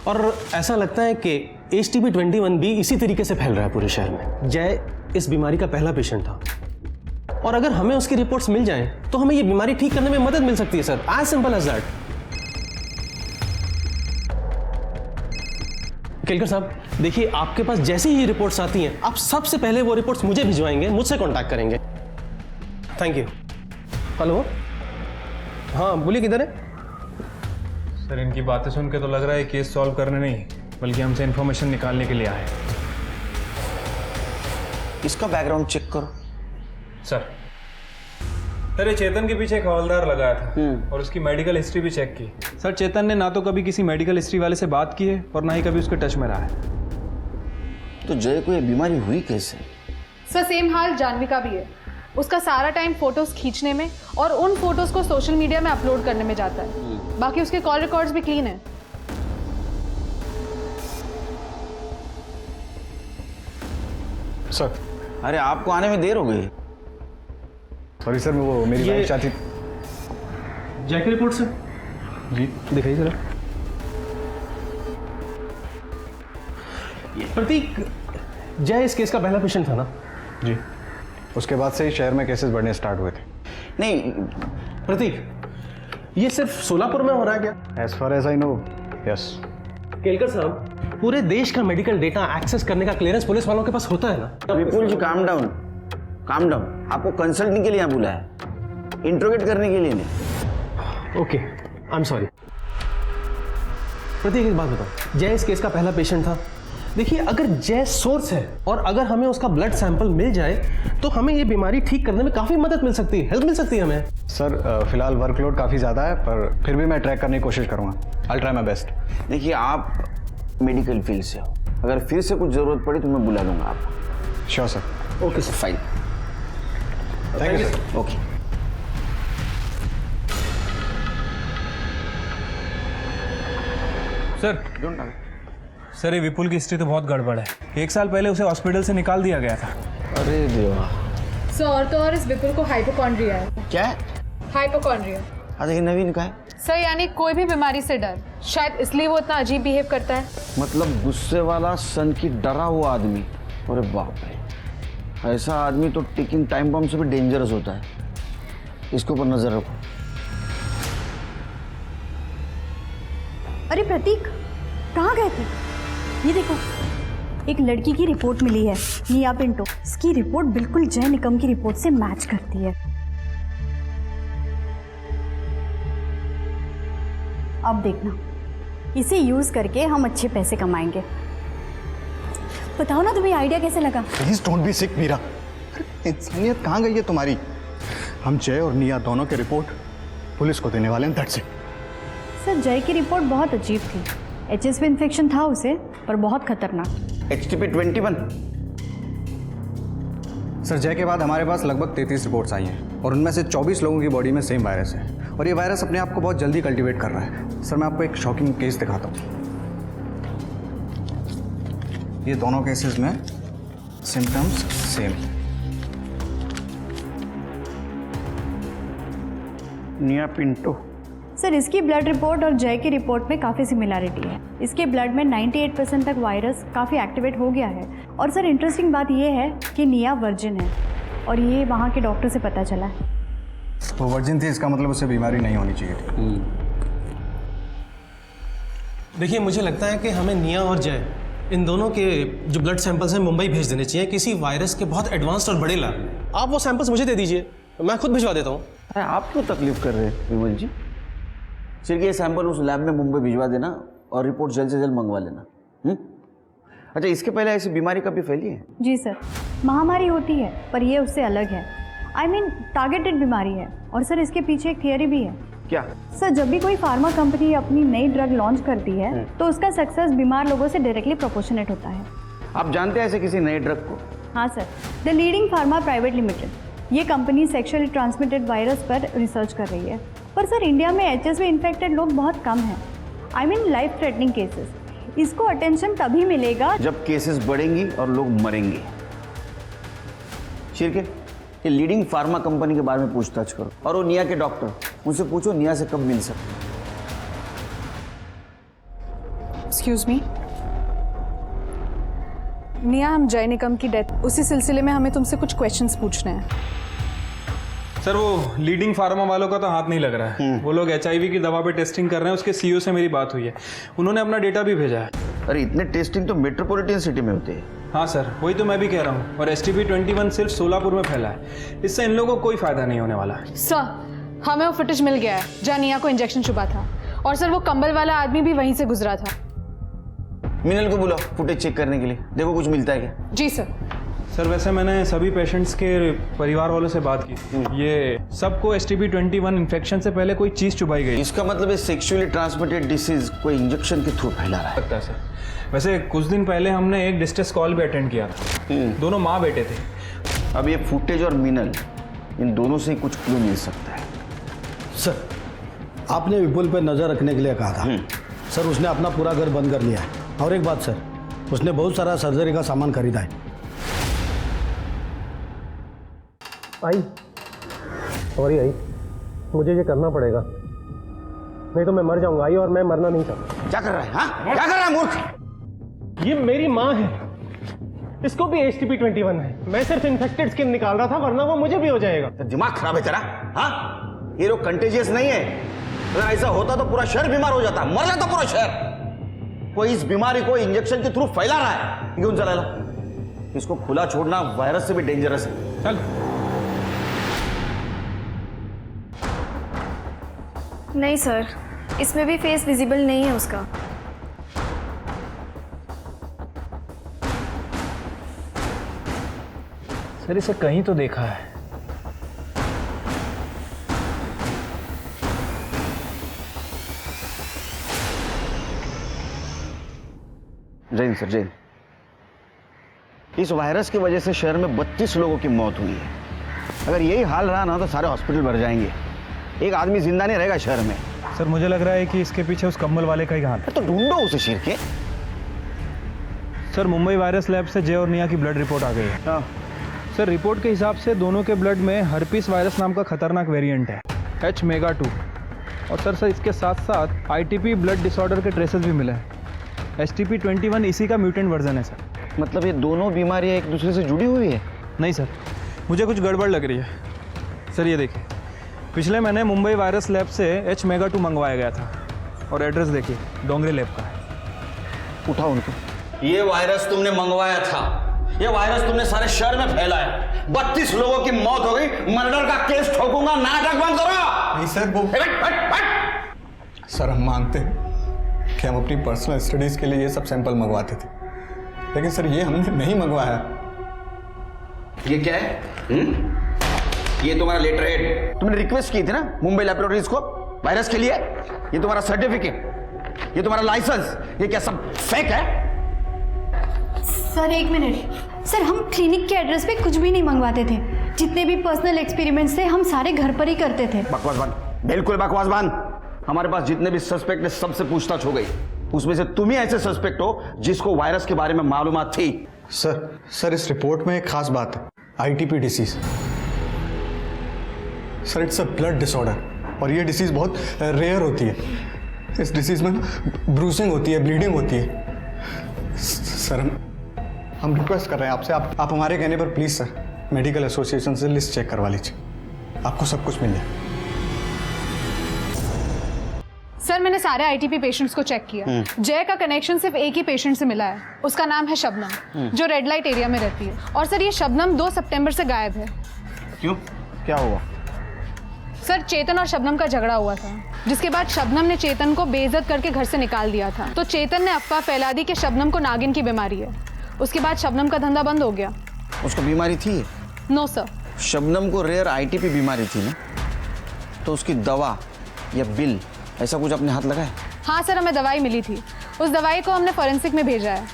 Speaker 17: और ऐसा लगता है कि HTP-21 भी इसी तरीके से फैल रहा है पूरे शहर में। जय इस बीमारी का पहला पेशेंट था और अगर हमें उसकी रिपोर्ट्स मिल जाएं तो हमें ये बीमारी ठीक करने में मदद मिल सकती है sir, as simple as that. Kelkar साहब देखिए, आपके पास जैसे ही रिपोर्ट्स आती हैं आप सबसे पहले वो रिपोर्ट्स मुझे भिजवाएंगे, मुझसे कांटेक्ट करेंगे। Thank you. हेलो, हाँ बोलिए, किधर है?
Speaker 16: सर इनकी बातें सुन के तो लग रहा है केस सॉल्व करने नहीं बल्कि हमसे इन्फॉर्मेशन निकालने के लिए आए।
Speaker 13: इसका बैकग्राउंड चेक करो।
Speaker 16: सर ये चेतन के पीछे एक हवलदार लगाया था और उसकी मेडिकल हिस्ट्री भी चेक की। सर चेतन ने ना तो कभी किसी मेडिकल हिस्ट्री वाले से बात की है और ना ही कभी उसके टच में रहा है।
Speaker 13: तो जय को ये बीमारी हुई कैसे?
Speaker 7: सर सेम हाल जानवी का भी है। उसका सारा टाइम फोटोज खींचने में और उन फोटोज को सोशल मीडिया में अपलोड करने में जाता है। बाकी उसके कॉल रिकॉर्ड्स भी क्लीन है।
Speaker 6: सर,
Speaker 13: अरे आपको आने में देर हो गई।
Speaker 6: सॉरी सर, वो मेरी वाइफ चाहती।
Speaker 17: जय की रिपोर्ट सर।
Speaker 6: जी
Speaker 17: दिखाइए जरा। प्रतीक, जय इस केस का पहला पेशेंट था ना?
Speaker 6: जी, उसके बाद से ही शहर में केसेस बढ़ने स्टार्ट हुए थे।
Speaker 13: नहीं
Speaker 17: प्रतीक, ये सिर्फ सोलापुर में हो रहा है क्या?
Speaker 6: As far as I know, yes.
Speaker 17: Kelkar साहब, पूरे देश का मेडिकल डेटा एक्सेस करने का क्लियरेंस पुलिस वालों के पास होता है ना?
Speaker 13: विपुल जी काम डाउन, काम डाउन। आपको कंसल्टिंग के लिए यहाँ बुलाया है, इंट्रोगेट करने के लिए नहीं।
Speaker 17: Okay, I am sorry. Prateek एक बात बताओ, जय इस केस का पहला पेशेंट था। देखिए, अगर जय सोर्स है और अगर हमें उसका ब्लड सैंपल मिल जाए तो हमें ये बीमारी ठीक करने में काफ़ी मदद मिल सकती है, हेल्प मिल सकती है हमें।
Speaker 6: सर फिलहाल वर्कलोड काफ़ी ज़्यादा है, पर फिर भी मैं ट्रैक करने की कोशिश करूँगा। I try my best.
Speaker 13: देखिए, आप मेडिकल फील्ड से हो, अगर फिर से कुछ ज़रूरत पड़ी तो मैं बुला लूँगा आपको।
Speaker 6: Sure sir.
Speaker 13: Okay sir, fine.
Speaker 6: Thank you sir.
Speaker 13: Okay.
Speaker 16: Sir ये विपुल की हिस्ट्री तो बहुत गड़बड़ है। 1 साल पहले उसे हॉस्पिटल से निकाल दिया गया था।
Speaker 13: अरे देवा।
Speaker 7: सर और तो और इस विपुल को हाइपोकॉन्ड्रिया है।
Speaker 13: क्या है?
Speaker 7: हाइपोकॉन्ड्रिया।
Speaker 13: अच्छा, नवीन का है?
Speaker 7: सर यानी कोई भी बीमारी से डर, शायद इसलिए वो इतना अजीब बिहेव करता है।
Speaker 13: मतलब गुस्से वाला, सन की डरा हुआ आदमी। अरे बाप रे, ऐसा आदमी तो टिकिंग टाइम बम से भी डेंजरस होता है। इसके ऊपर नजर रखो।
Speaker 10: अरे प्रतीक, कहाँ गए थे? ये देखो, एक लड़की की रिपोर्ट मिली है, निया पिंटो। इसकी रिपोर्ट बिल्कुल जय निकम की रिपोर्ट से मैच करती है। अब देखना, इसे यूज करके हम अच्छे पैसे कमाएंगे। बताओ ना, तुम्हें आइडिया कैसे लगा?
Speaker 6: प्लीज डोंट बी सिक मीरा। इंसानियत कहाँ गई है तुम्हारी? हम जय और निया दोनों की रिपोर्ट पुलिस को देने वाले हैं, दैट्स इट।
Speaker 10: सर जय की रिपोर्ट बहुत अजीब थी। HSV इन्फेक्शन था उसे, पर बहुत खतरनाक।
Speaker 13: HTP 21।
Speaker 6: सर जय के बाद हमारे पास लगभग 33 रिपोर्ट्स आई हैं और उनमें से 24 लोगों की बॉडी में सेम वायरस है और ये वायरस अपने आप को बहुत जल्दी कल्टीवेट कर रहा है। सर मैं आपको एक शॉकिंग केस दिखाता हूँ। ये दोनों केसेस में सिम्टम्स सेम। निया पिंटो।
Speaker 10: सर इसकी ब्लड रिपोर्ट और जय की रिपोर्ट में काफ़ी सिमिलरिटी है। इसके ब्लड में 98% तक वायरस काफ़ी एक्टिवेट हो गया है। और सर इंटरेस्टिंग बात यह है कि निया वर्जिन है और ये वहाँ के डॉक्टर से पता चला है।
Speaker 6: वो वर्जिन थी, इसका मतलब उसे बीमारी नहीं होनी चाहिए थी।
Speaker 17: देखिए, मुझे लगता है कि हमें निया और जय, इन दोनों के जो ब्लड सैंपल्स हैं मुंबई भेज देने चाहिए, किसी वायरस के बहुत एडवांस्ड और बड़े लैब। आप वो सैंपल्स मुझे दे दीजिए, मैं खुद भिजवा देता हूँ।
Speaker 13: अरे आप क्यों तकलीफ कर रहे हैं विमल जी? सिर्फ ये सैंपल उस लैब में मुंबई भिजवा देना और रिपोर्ट जल्द से जल्द मंगवा लेना। अच्छा, इसके पहले ऐसी बीमारी कभी फैली है?
Speaker 10: जी सर, महामारी होती है पर ये उससे अलग है। I mean, टारगेटेड बीमारी है। और सर इसके पीछे एक थियरी भी है।
Speaker 13: क्या?
Speaker 10: सर जब भी कोई फार्मा कंपनी अपनी नई ड्रग लॉन्च करती है तो उसका सक्सेस बीमार लोगों से डायरेक्टली प्रोपोर्शनेट होता है।
Speaker 13: आप जानते हैं ऐसे किसी नए ड्रग को?
Speaker 10: हाँ sir, the leading pharma private limited. ये कंपनी सेक्सुअली ट्रांसमिटेड वायरस पर रिसर्च कर रही है। पर सर इंडिया में HSV इन्फेक्टेड लोग बहुत कम हैं। I mean life threatening cases. इसको अटेंशन तभी मिलेगा
Speaker 13: जब केसेस बढ़ेंगी और लोग मरेंगे। शिरके, ये लीडिंग फार्मा कंपनी के बारे में पूछताछ करो और वो निया के डॉक्टर, उनसे पूछो निया से कब मिल सकते।
Speaker 7: एक्सक्यूज मी निया, हम जय निकम की डेथ, उसी सिलसिले में हमें तुमसे कुछ क्वेश्चंस पूछने हैं।
Speaker 16: सर वो लीडिंग फार्मा वालों का तो हाथ नहीं लग रहा है। वो लोग HIV की दवा पे टेस्टिंग कर रहे हैं। उसके CEO से मेरी बात हुई है, उन्होंने अपना डेटा भी भेजा है।
Speaker 13: अरे इतने टेस्टिंग तो मेट्रोपॉलिटन सिटी में होते हैं।
Speaker 16: हाँ सर, वही तो मैं भी कह रहा हूँ। और STP-21 सिर्फ सोलापुर में फैला है, इससे इन लोगों को कोई फायदा नहीं होने वाला है।
Speaker 7: सर हमें वो फुटेज मिल गया है जहाँ निया को इंजेक्शन चुभा था, और सर वो कंबल वाला आदमी भी वहीं से गुजरा था।
Speaker 13: मिनल को बुलाओ फुटेज चेक करने के लिए, देखो कुछ मिलता है क्या।
Speaker 7: जी सर।
Speaker 16: सर वैसे मैंने सभी पेशेंट्स के परिवार वालों से बात की, ये सबको STP-21 इन्फेक्शन से पहले कोई चीज़ चुभाई गई।
Speaker 13: इसका मतलब है सेक्सुअली ट्रांसमिटेड डिसीज कोई इंजेक्शन के थ्रू फैला रहा है।
Speaker 16: लगता है सर। वैसे कुछ दिन पहले हमने एक डिस्ट्रेस कॉल भी अटेंड किया था, दोनों माँ बेटे थे।
Speaker 13: अब ये फुटेज और मिनल, इन दोनों से कुछ क्लू मिल सकता है।
Speaker 8: सर आपने विपुल पर नज़र रखने के लिए कहा था। सर उसने अपना पूरा घर बंद कर लिया है। और एक बात सर, उसने बहुत सारा सर्जरी का सामान खरीदा है।
Speaker 17: आई सॉरी आई, मुझे ये करना पड़ेगा, नहीं तो मैं मर जाऊंगा आई, और मैं मरना नहीं चाहता।
Speaker 13: क्या कर रहा है? हाँ क्या कर रहा है मूर्ख?
Speaker 17: ये मेरी माँ है, इसको भी STP-21 है। मैं सिर्फ इन्फेक्टेड स्किन निकाल रहा था, वरना वो मुझे भी हो जाएगा।
Speaker 13: दिमाग खराब है तेरा? हाँ ये लोग कंटेजियस नहीं है, अगर ऐसा होता तो पूरा शहर बीमार हो जाता, मर जाता पूरा शहर। कोई इस बीमारी को इंजेक्शन के थ्रू फैला रहा है। क्यों चला ला? इसको खुला छोड़ना वायरस से भी डेंजरस है।
Speaker 16: चल।
Speaker 4: नहीं सर, इसमें भी फेस विजिबल नहीं है उसका।
Speaker 16: सर इसे कहीं तो देखा है।
Speaker 13: जैन सर जैन, इस वायरस की वजह से शहर में 32 लोगों की मौत हुई है। अगर यही हाल रहा ना तो सारे हॉस्पिटल भर जाएंगे, एक आदमी जिंदा नहीं रहेगा शहर में।
Speaker 16: सर मुझे लग रहा है कि इसके पीछे उस कंबल वाले का ही हाथ है।
Speaker 13: तो ढूंढो उसे शेर के।
Speaker 16: सर मुंबई वायरस लैब से जय और निया की ब्लड रिपोर्ट आ गई है। सर रिपोर्ट के हिसाब से दोनों के ब्लड में हर्पीस वायरस नाम का खतरनाक वेरिएंट है, H-MEGA-2। और सर इसके साथ साथ ITP ब्लड डिसऑर्डर के ट्रेसेस भी मिले हैं। STP-21 इसी का म्यूटेंट वर्जन है सर।
Speaker 13: मतलब ये दोनों बीमारियां एक दूसरे से जुड़ी हुई है?
Speaker 16: नहीं सर, मुझे कुछ गड़बड़ लग रही है। सर ये देखिए, पिछले महीने मुंबई वायरस लैब से H-MEGA-2 मंगवाया गया था, और एड्रेस देखिए डोंगरी लैब का है।
Speaker 13: उठाओ उनको। ये वायरस तुमने मंगवाया था, ये वायरस तुमने सारे शहर में फैलाया, 32 लोगों की मौत हो गई, मर्डर का केस ठोकूंगा, नाटक बंद करो।
Speaker 19: नहीं सर वो सर हम मानते हैं कि हम अपनी पर्सनल स्टडीज के लिए ये सब सैंपल मंगवाते थे, लेकिन सर ये हमने नहीं मंगवाया।
Speaker 13: ये क्या है? ये तुम्हारा लेटर हेड, तुमने रिक्वेस्ट की थी ना मुंबई लैबोरेटरीज को वायरस के लिए। ये तुम्हारा सर्टिफिकेट, ये तुम्हारा लाइसेंस, ये क्या सब फेक है?
Speaker 10: सर एक मिनट सर, हम क्लिनिक के एड्रेस पे कुछ भी नहीं मंगवाते थे। जितने भी पर्सनल एक्सपेरिमेंट्स थे हम सारे घर पर ही करते थे।
Speaker 13: बकवास बंद, बिल्कुल बकवास बंद। हमारे पास जितने भी सस्पेक्ट है सबसे पूछताछ हो गई, उसमें से तुम ही ऐसे सस्पेक्ट हो जिसको वायरस के बारे में मालूमात थी।
Speaker 19: सर इस रिपोर्ट में एक खास बात है, ITP disease. Sir it's a blood disorder, और ये डिसीज बहुत रेयर होती है। इस डिसीज में ब्रूसिंग होती है, ब्लीडिंग होती है। सर हम रिक्वेस्ट कर रहे हैं आपसे, आप हमारे कहने पर प्लीज सर मेडिकल एसोसिएशन से लिस्ट चेक करवा लीजिए, आपको सब कुछ मिल जाए।
Speaker 7: सर मैंने सारे ITP पेशेंट्स को चेक किया। जय का कनेक्शन सिर्फ एक ही पेशेंट से मिला है, उसका नाम है शबनम, जो रेड लाइट एरिया में रहती है। और सर ये शबनम 2 सितंबर से गायब है।
Speaker 13: क्यों, क्या हुआ?
Speaker 7: सर चेतन और शबनम का झगड़ा हुआ था, जिसके बाद शबनम ने चेतन को बेइज्जत करके घर से निकाल दिया था। तो चेतन ने अफवाह फैला दी कि शबनम को नागिन की बीमारी है। उसके बाद शबनम का धंधा बंद हो गया।
Speaker 13: उसको बीमारी थी?
Speaker 7: No sir.
Speaker 13: शबनम को रेयर ITP बीमारी थी ना, तो उसकी दवा या बिल ऐसा कुछ अपने हाथ लगाए?
Speaker 7: हाँ सर, हमें दवाई मिली थी, उस दवाई को हमने फॉरेंसिक में भेजा है।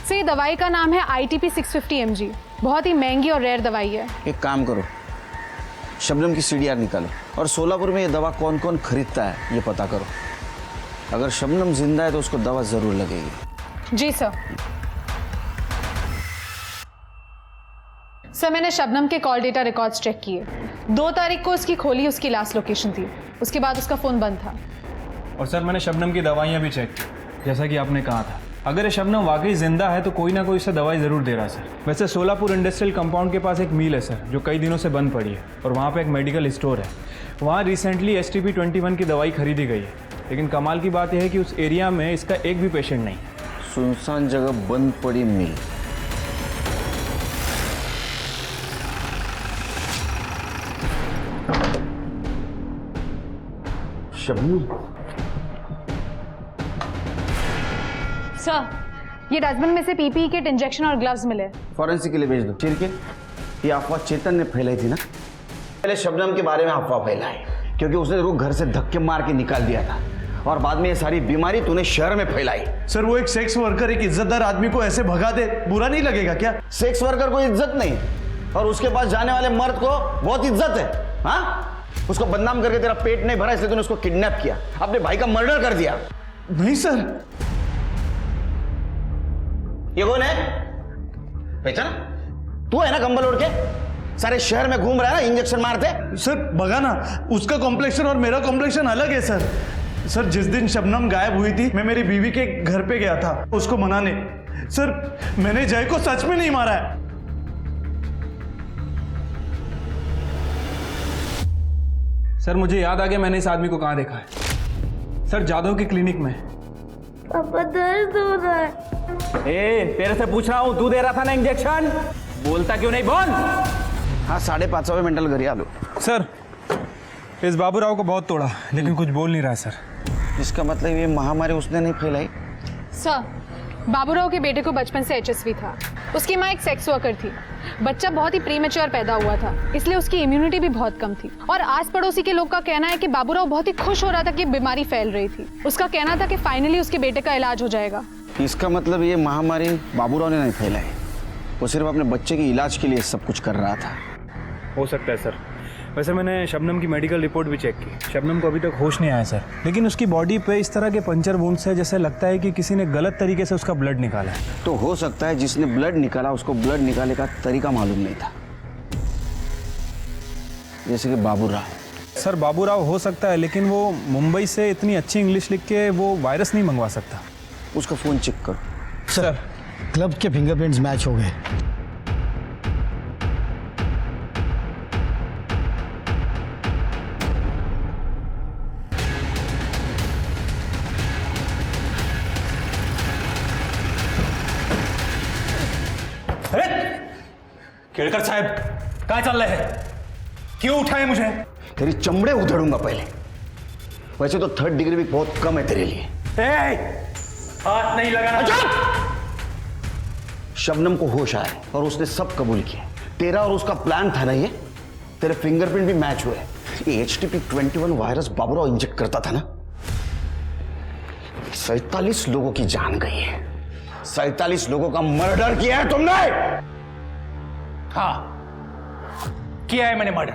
Speaker 7: सर ये दवाई का नाम है ITP 650 mg, बहुत ही महंगी और रेयर दवाई है।
Speaker 13: एक काम करो, शबनम की CDR निकालो और सोलापुर में ये दवा कौन कौन खरीदता है ये पता करो। अगर शबनम जिंदा है तो उसको दवा जरूर लगेगी।
Speaker 7: जी सर। सर मैंने शबनम के कॉल डेटा रिकॉर्ड्स चेक किए। 2 तारीख को उसकी खोली उसकी लास्ट लोकेशन थी, उसके बाद उसका फ़ोन बंद था।
Speaker 16: और सर मैंने शबनम की दवाइयाँ भी चेक की, जैसा कि आपने कहा था। अगर ये शबनम वाकई जिंदा है तो कोई ना कोई इसे दवाई ज़रूर दे रहा है सर। वैसे सोलापुर इंडस्ट्रियल कंपाउंड के पास एक मिल है सर, जो कई दिनों से बंद पड़ी है, और वहाँ पे एक मेडिकल स्टोर है। वहाँ रिसेंटली STP-21 की दवाई खरीदी गई है, लेकिन कमाल की बात यह है कि उस एरिया में इसका एक भी पेशेंट नहीं।
Speaker 13: सुनसान जगह बंद पड़ी मिल, शबनम,
Speaker 7: सर ये डस्टबिन में से पीपीई किट, इंजेक्शन और ग्लव्स मिले।
Speaker 13: फॉरेंसिक के लिए भेज दो। चिरके, ये अफवाह चेतन ने फैलाई थी ना? पहले शबनम के बारे में अफवाह फैलाई क्योंकि उसने रुक घर से धक्के मार के निकाल दिया था और बाद में ये सारी बीमारी तूने शहर में फैलाई।
Speaker 8: सर वो एक सेक्स वर्कर एक इज्जतदार आदमी को ऐसे भगा दे, बुरा नहीं लगेगा क्या?
Speaker 13: सेक्स वर्कर को इज्जत नहीं और उसके पास जाने वाले मर्द को बहुत इज्जत है। हाँ, उसको बदनाम करके तेरा पेट नहीं भरा इसलिए तूने उसको किडनैप किया, अपने भाई का मर्डर कर दिया।
Speaker 8: नहीं सर।
Speaker 13: ये कौन है? पहचाना? तू है ना कंबल ओढ़ के सारे शहर में घूम रहा है ना इंजेक्शन मारते?
Speaker 8: सर भगा ना, उसका कॉम्प्लेक्शन और मेरा कॉम्प्लेक्शन अलग है सर। सर जिस दिन शबनम गायब हुई थी मैं मेरी बीवी के घर पे गया था उसको मनाने। सर मैंने जय को सच में नहीं मारा है।
Speaker 16: सर मुझे याद आ गया मैंने इस आदमी को कहाँ देखा है। सर जादव के क्लिनिक में।
Speaker 9: पापा दर्द हो रहा है।
Speaker 2: तेरे से पूछ रहा हूँ, तू दे रहा था ना इंजेक्शन? बोलता क्यों नहीं? बोल।
Speaker 13: हाँ 5:30 मेंटल घर आ लो।
Speaker 16: सर इस बाबूराव को बहुत तोड़ा लेकिन कुछ बोल नहीं रहा है सर।
Speaker 13: इसका मतलब ये महामारी उसने नहीं फैलाई?
Speaker 7: सर बाबूराव के बेटे को बचपन से एचएसवी था। उसकी माँ एक सेक्स वर्कर थी। बच्चा बहुत ही प्रीमेच्योर पैदा हुआ था इसलिए उसकी इम्यूनिटी भी बहुत कम थी और आस पड़ोसी के लोग का कहना है कि बाबूराव बहुत ही खुश हो रहा था कि बीमारी फैल रही थी। उसका कहना था कि फाइनली उसके बेटे का इलाज हो जाएगा।
Speaker 13: इसका मतलब ये महामारी बाबूराव ने नहीं फैलाई, वो सिर्फ अपने बच्चे के इलाज के लिए सब कुछ कर रहा था।
Speaker 16: हो सकता है सर। वैसे मैंने शबनम की मेडिकल रिपोर्ट भी चेक की। शबनम को अभी तक होश नहीं आया सर, लेकिन उसकी बॉडी पे इस तरह के पंचर वुंड्स है जैसे लगता है कि किसी ने गलत तरीके से उसका ब्लड निकाला है।
Speaker 13: तो हो सकता है जिसने ब्लड निकाला उसको ब्लड निकालने का तरीका मालूम नहीं था, जैसे कि बाबूराव।
Speaker 16: सर बाबूराव हो सकता है लेकिन वो मुंबई से इतनी अच्छी इंग्लिश लिख के वो वायरस नहीं मंगवा सकता।
Speaker 13: उसका फोन चेक करो।
Speaker 8: सर क्लब के फिंगरप्रिंट्स मैच हो गए।
Speaker 16: केड़कर साहब कहाँ चल रहे हैं? क्यों उठाए मुझे?
Speaker 13: तेरी चमड़े उधेड़ूंगा पहले। वैसे तो 3rd डिग्री भी बहुत कम है तेरे लिए।
Speaker 16: हाथ नहीं लगाना।
Speaker 13: शबनम को होश आया और उसने सब कबूल किया। तेरा और उसका प्लान था ना ये? तेरे फिंगरप्रिंट भी मैच हुए। ये HTP-21 वायरस बाबूराव इंजेक्ट करता था ना? 47 लोगों की जान गई है। 47 लोगों का मर्डर किया है तुमने।
Speaker 20: हाँ किया है मैंने मर्डर,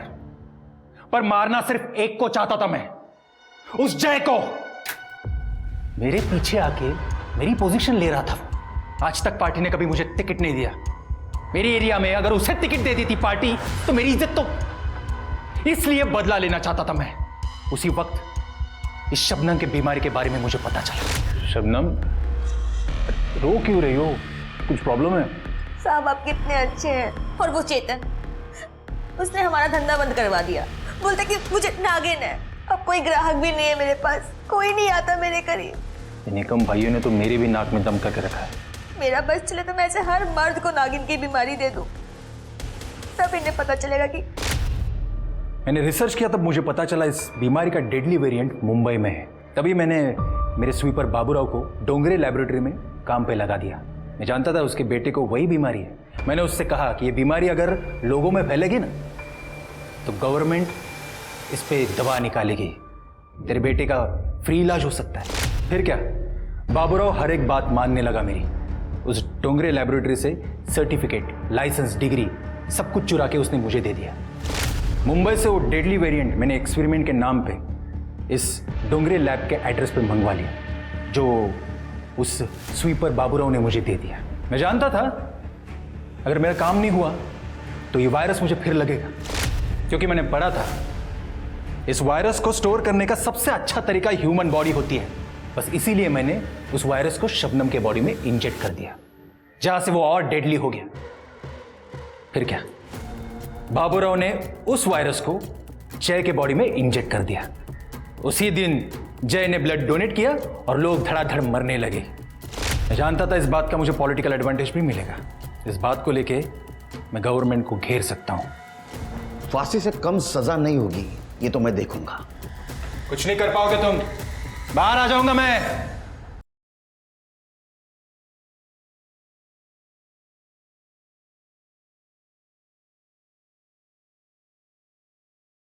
Speaker 20: पर मारना सिर्फ एक को चाहता था मैं, उस जय को। मेरे पीछे आके मेरी पोजीशन ले रहा था। आज तक पार्टी ने कभी मुझे टिकट नहीं दिया। मेरी एरिया में अगर उसे टिकट दे दी थी पार्टी तो मेरी इज्जत तो, इसलिए बदला लेना चाहता था मैं। उसी वक्त इस शबनम के बीमारी के बारे में मुझे पता चला।
Speaker 6: शबनम रो क्यों रही हो? कुछ प्रॉब्लम है?
Speaker 9: साहब आप कितने अच्छे हैं। और वो चेतन, उसने हमारा धंधा बंद करवा दिया। बोलता कि मुझे नागिन है। अब कोई ग्राहक भी नहीं है मेरे पास, कोई नहीं आता मेरे करीब।
Speaker 6: निकम भाइयों ने तो मेरे भी नाक में दम करके रखा है।
Speaker 9: मेरा बस चले तो मैं ऐसे हर मर्द को नागिन की बीमारी दे दूं, तब इन्हें पता चलेगा कि।
Speaker 6: मैंने रिसर्च किया तब मुझे पता चला इस बीमारी का डेडली वेरिएंट मुंबई में है। तभी मैंने मेरे स्वीपर बाबूराव को डोंगरे लैबोरेटरी में काम पे लगा दिया। मैं जानता था उसके बेटे को वही बीमारी है। मैंने उससे कहा कि ये बीमारी अगर लोगों में फैलेगी ना तो गवर्नमेंट इस पे दवा निकालेगी, तेरे बेटे का फ्री इलाज हो सकता है। फिर क्या, बाबूराव हर एक बात मानने लगा मेरी। उस डोंगरे लैबोरेटरी से सर्टिफिकेट, लाइसेंस, डिग्री सब कुछ चुरा के उसने मुझे दे दिया। मुंबई से वो डेडली वेरिएंट मैंने एक्सपेरिमेंट के नाम पे इस डोंगरे लैब के एड्रेस पे मंगवा लिया, जो उस स्वीपर बाबूराव ने मुझे दे दिया। मैं जानता था अगर मेरा काम नहीं हुआ तो ये वायरस मुझे फिर लगेगा, क्योंकि मैंने पढ़ा था इस वायरस को स्टोर करने का सबसे अच्छा तरीका ह्यूमन बॉडी होती है। बस इसीलिए मैंने उस वायरस को शबनम के बॉडी में इंजेक्ट कर दिया, जहां से वो और डेडली हो गया। फिर क्या, बाबूराव ने उस वायरस को जय के बॉडी में इंजेक्ट कर दिया। उसी दिन जय ने ब्लड डोनेट किया और लोग धड़ाधड़ मरने लगे। मैं जानता था इस बात का मुझे पॉलिटिकल एडवांटेज भी मिलेगा। इस बात को लेके मैं गवर्नमेंट को घेर सकता हूं।
Speaker 13: फांसी से कम सजा नहीं होगी ये तो मैं देखूंगा।
Speaker 16: कुछ नहीं कर पाओगे तुम, बाहर आ जाऊंगा मैं।